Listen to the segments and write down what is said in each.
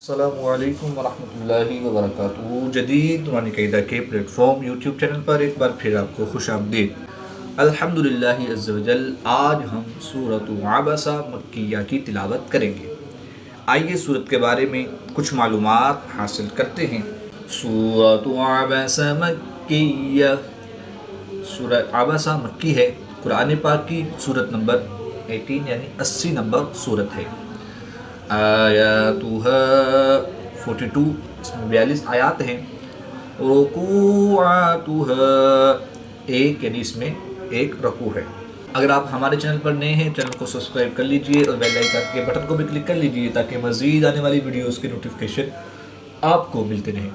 السلام علیکم ورحمۃ اللہ وبرکاتہ۔ جدید نورانی قاعدہ کے پلیٹ فارم یوٹیوب چینل پر ایک بار پھر آپ کو خوش آمدید۔ الحمدللہ عز و جل، آج ہم سورۃ عبسہ مکیہ کی تلاوت کریں گے۔ آئیے سورت کے بارے میں کچھ معلومات حاصل کرتے ہیں۔ سورۃ عبسہ مکیہ، سورۃ عبسہ مکی ہے، قرآن پاک کی سورت نمبر 18 یعنی 80 نمبر سورت ہے۔ آیاتها 42، اس میں 42 آیات ہیں۔ رکوعاتها، ایک یعنی اس میں ایک رکوع ہے۔ اگر آپ ہمارے چینل پر نئے ہیں، چینل کو سبسکرائب کر لیجئے اور بیل آئیکن کے بٹن کو بھی کلک کر لیجئے تاکہ مزید آنے والی ویڈیوز کے نوٹیفیکیشن آپ کو ملتے رہیں۔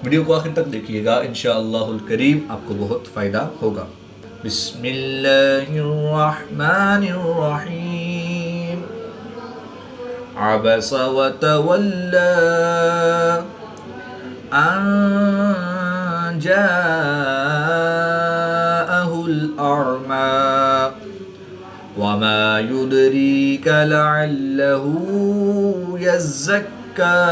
ویڈیو کو آخر تک دیکھیے گا، انشاءاللہ الکریم آپ کو بہت فائدہ ہوگا۔ بسم اللہ الرحمن الرحیم۔ عبس وتولى أن جاءه الأعمى وما يدريك لعله يزكى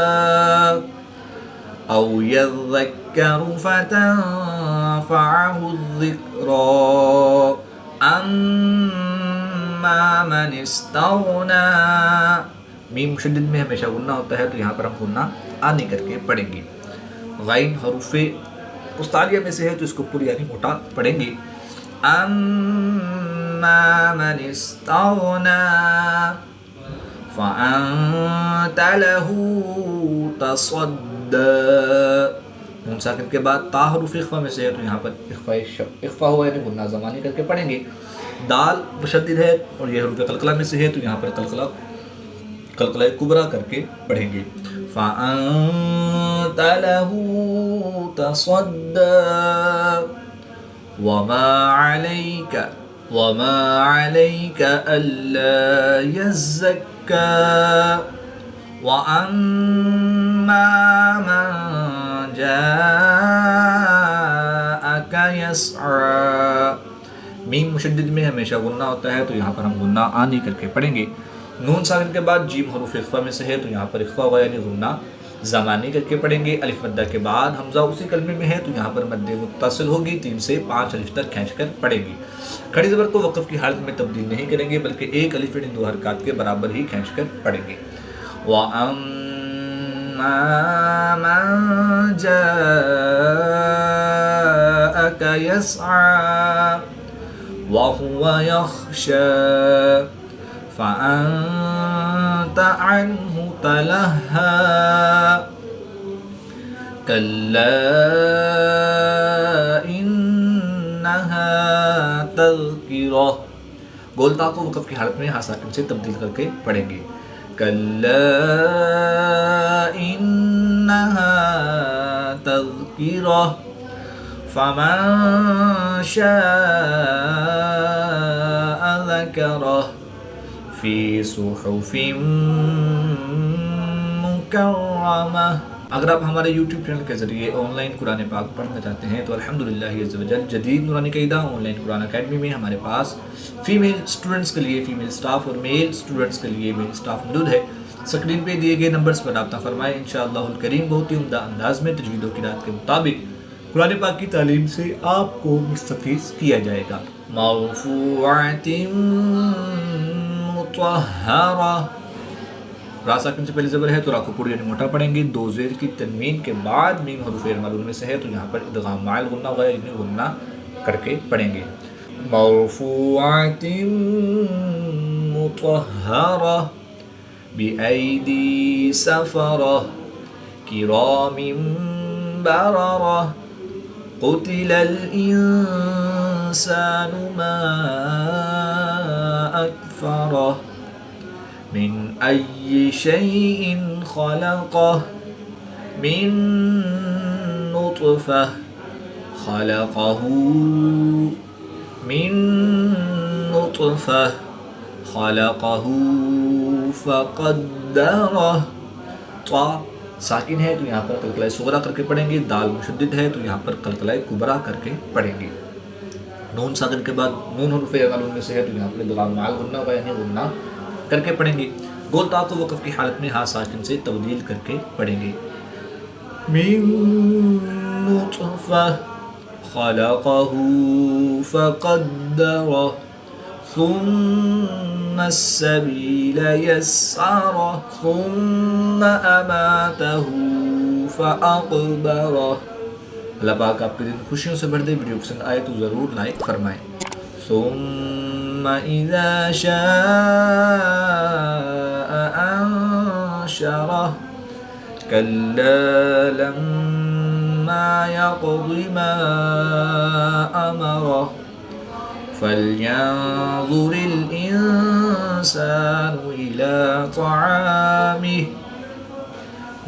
أو يذكر فتنفعه الذكرى أما من استغنى۔ میم مشدد میں ہمیشہ غنہ ہوتا ہے، تو یہاں پر ہم غنہ آنے کر کے پڑھیں گے۔ غین حروف مستعلیہ میں سے ہے، تو اس کو پوری یعنی موٹا پڑھیں گے۔ اما من استغنى فانت له تصدى۔ نون ساکن کے بعد تا حروف اخفا میں سے ہے، تو یہاں پر اخفا ہوا یعنی غنہ زمانی کر کے پڑھیں گے۔ دال مشدد ہے اور یہ حروف قلقلہ میں سے ہے، تو یہاں پر قلقلہ کبریٰ کر کے پڑھیں گے۔ فَأَنْتَ لَهُ تَصَدَّى وَمَا عَلَيْكَ أَلَّا يَزَّكَّى وَأَمَّا مَنْ جَاءَكَ يَسْعَى۔ میم مشدد میں ہمیشہ غنہ ہوتا ہے، تو یہاں پر ہم غنہ آنی کر کے پڑھیں گے۔ نون ساکن کے بعد جیم حروف اخفا میں سے ہے، تو یہاں پر اخفا ہوا یعنی غنہ زمانی کر کے پڑھیں گے۔ الف مدہ کے بعد حمزہ اسی کلمے میں ہے، تو یہاں پر مد متصل ہوگی، 3 سے 5 الف تک کھینچ کر پڑھیں گے۔ کھڑی زبر کو وقف کی حالت میں تبدیل نہیں کریں گے، بلکہ ایک الف ان 2 حرکات کے برابر ہی کھینچ کر پڑھیں گے۔ وَأَمَّا مَنْ جَاءَكَ يَسْعَى وَهُوَ يَخْشَى فَأَنْتَ عَنْهُ تَلَهَّى كَلَّا إِنَّهَا تَذْكِرَةٌ۔ گولتا کو وقف کی حالت میں ہاں ساکن سے تبدیل کر کے پڑھیں گے۔ كَلَّا إِنَّهَا تَذْكِرَةٌ فَمَنْ شَاءَ ذَكَرَهُ فی صحف مکرمہ۔ اگر آپ ہمارے یوٹیوب چینل کے ذریعے آن لائن قرآن پاک پڑھنا چاہتے ہیں، تو الحمدللہ عز و جل جدید نورانی قاعدہ آن لائن قرآن اکیڈمی میں ہمارے پاس فیمیل اسٹوڈنٹس کے لیے فیمیل اسٹاف اور میل اسٹوڈنٹس کے لیے میل اسٹاف موجود ہے۔ اسکرین پہ دیے گئے نمبرز پر رابطہ فرمائیں، انشاءاللہ الکریم بہت ہی عمدہ انداز میں تجوید و قرات کے مطابق قرآن پاک کی تعلیم سے آپ کو مستفیض کیا جائے گا۔ مرفوعۃ مطہرہ، را ساکن سے پہلی زبر ہے، تو را کو پوری یعنی موٹا پڑھیں گے۔ 2 زیر کی تنوین کے بعد میم حروف غیر معلوم میں سے ہے، تو یہاں پر ادغام مع الغنہ ہوگا یعنی غنہ کر کے پڑھیں گے۔ مرفوعۃ مطہرہ بأیدی سفرہ کرام بررہ قتل الانسان ما اکفرہ من ای شیء خلقہ من نطفہ خلقہ من نطفہ خلقہ فقدرہ۔ طا ساکن ہے، تو یہاں پر قلقلہ صغریٰ کر کے پڑھیں گے۔ دال مشدد ہے، تو یہاں پر قلقلہ کبریٰ کر کے پڑھیں گے۔ نون ساکن کے بعد نون حروف معلوم میں سے ہے، تو یہاں پر ادغام مع الغنہ ہوگا یعنی غنہ کر کے پڑھیں گے۔ گول تا کو وقف کی حالت میں ہا ساکن سے تبدیل کر کے پڑھیں گے. من نطفہ خلقہ فقدرہ ثم السبیل یسرہ ثم اماتہ فاقبرہ. اللہ پاک آپ کے دن خوشیوں سے بھر دے. ویڈیو پسند آئے تو ضرور لائک فرمائیں. ثم اذا شاء انشرہ كلا لما يقض ما أمره فلينظر الإنسان إلى طعامه.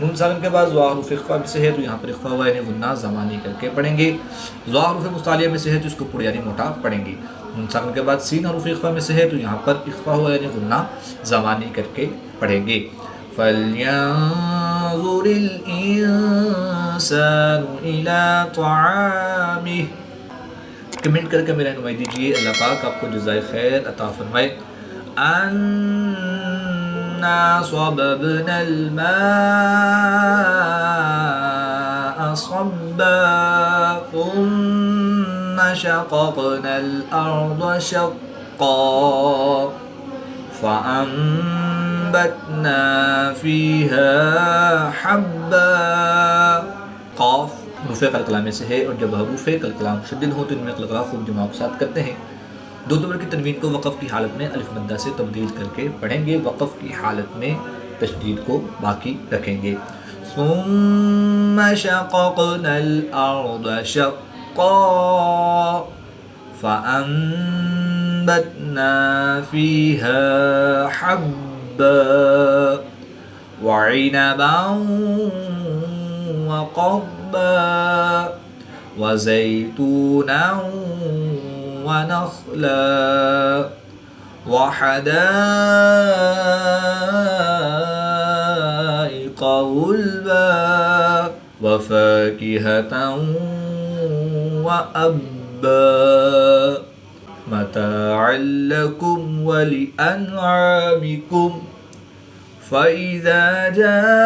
نون ساکن کے بعد ظاہر حروف اخفا میں سے ہے تو یہاں پر اخفا ہوا یعنی غنہ زمانی کر کے پڑھیں گے. ظاہر حروف مستعلیہ میں سے ہے تو اس کو پورا یعنی موٹا پڑھیں گے. نون ساکن کے بعد سین حروف اخفا میں سے ہے تو یہاں پر اخفا ہوا یعنی غنہ زمانی کر کے پڑھیں گے. فَلْيَنظُرِ الْإِنسَانُ إِلَىٰ طَعَامِهِ. کمنٹ کر کے میرا رہنمائی دیجیے. اللہ پاک آپ کو جزائے خیر عطا فرمائے. أَنَّا صَبَبْنَا الْمَاءَ صَبًّا ثُمَّ شَقَقْنَا الْأَرْضَ شَقًّا فَأَنبَتْنَا فِيهَا حَبًّا. قاف حروف قلقلہ میں سے ہے اور جب حروف قلقلہ مشدد ہو تو ان میں قلقلہ خوب جماع کے ساتھ کرتے ہیں. دو زبر کی تنوین کو وقف کی حالت میں الف مدہ سے تبدیل کر کے پڑھیں گے. وقف کی حالت میں تشدید کو باقی رکھیں گے. ثم شققنا الارض شقا فانبتنا فيها حبا وعنبا وقضبا وزيتونا ونخلا وحدائق غلبا وفاكهة وأبا متاعا لكم ولأنعامكم. فإذا جاءت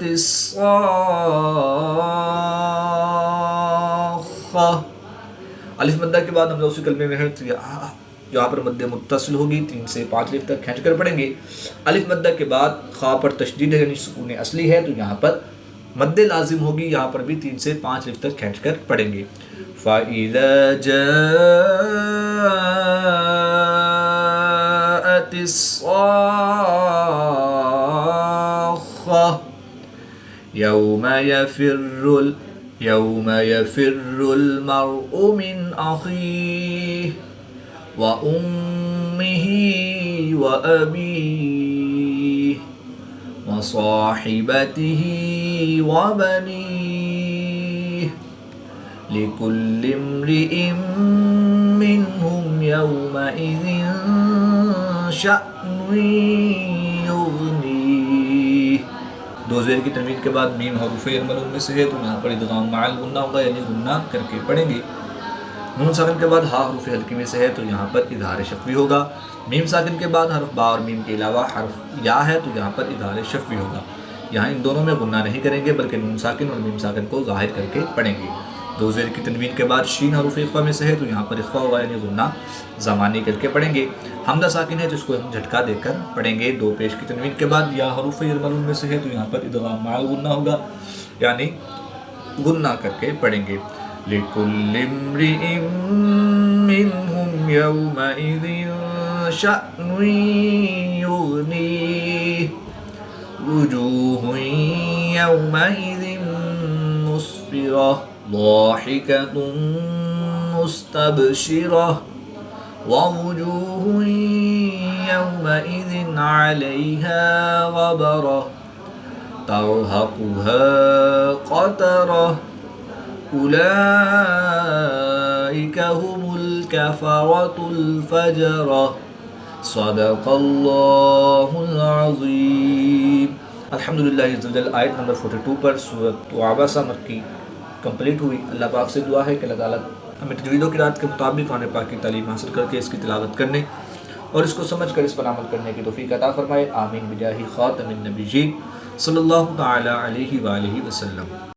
الصاخة. الف مدہ کے بعد ہم اسی کلمے میں ہیں یہاں پر مد متصل ہوگی 3 سے 5 الف تک کھینچ کر پڑھیں گے. الف مدہ کے بعد خا پر تشدید ہے یعنی سکون اصلی ہے تو یہاں پر مد لازم ہوگی. یہاں پر بھی 3 سے 5 الف تک کھینچ کر پڑھیں گے. فَإِذَا جَاءَتِ الصَّاخَّةُ يَوْمَ يَفِرُّ الْمَرْءُ مِنْ أَخِيهِ وَأُمِّهِ وَأَبِيهِ وَصَاحِبَتِهِ وَبَنِيهِ لِكُلِّ امْرِئٍ مِّنْهُمْ يَوْمَئِذٍ شَأْنٌ يُغْنِيهِ. دو زیر کی تنوین کے بعد میم حروف الملون میں سے ہے تو یہاں پر ادغام مع الغنہ ہوگا یعنی غنہ کر کے پڑھیں گے. نون ساکن کے بعد ہا حروف حلقی میں سے ہے تو یہاں پر اظہار شفوی ہوگا. میم ساکن کے بعد حرف با اور میم کے علاوہ حرف یا ہے تو یہاں پر اظہار شفوی ہوگا. یہاں ان دونوں میں غنہ نہیں کریں گے بلکہ نون ساکن اور میم ساکن کو ظاہر کر کے پڑھیں گے. دو زیر کی تنوین کے بعد شین حروف اخفا میں سے ہے تو یہاں پر اخفا ہوگا یعنی غنہ زمانی کر کے پڑھیں گے. حمزہ ساکن ہے جس کو ہم جھٹکا دے کر پڑھیں گے. دو پیش کی تنوین کے بعد یا حروف الملون میں سے ہے تو یہاں پر ادغام مع الغنہ ہوگا یعنی غنہ کر کے پڑھیں گے. لِكُلِّ امْرِئٍ مِّنْهُمْ يَوْمَئِذٍ شَأْنٌ يُغْنِيهِ وُجُوهٌ يَوْمَئِذٍ مُسْفِرَةٌ ضَاحِكَةٌ مُسْتَبْشِرَةٌ وَوُجُوهٌ يَوْمَئِذٍ عَلَيْهَا غَبَرَةٌ تَرْهَقُهَا قَتَرَةٌ أُولَئِكَ هُمُ الْكَفَرَةُ الْفَجَرَةُ. صدق اللہ العظیم. الحمدللہ آیت نمبر 42 پر سورۃ عبسہ مکی کمپلیٹ ہوئی. اللہ پاک سے دعا ہے کہ اللہ تعالیٰ ہمیں تجوید و قرات کے مطابق قرآن پاک کی تعلیم حاصل کر کے اس کی تلاوت کرنے اور اس کو سمجھ کر اس پر عمل کرنے کی توفیق عطا فرمائے، آمین بجاہ خاتم النبیین صلی اللہ تعالی علیہ وآلہ وسلم۔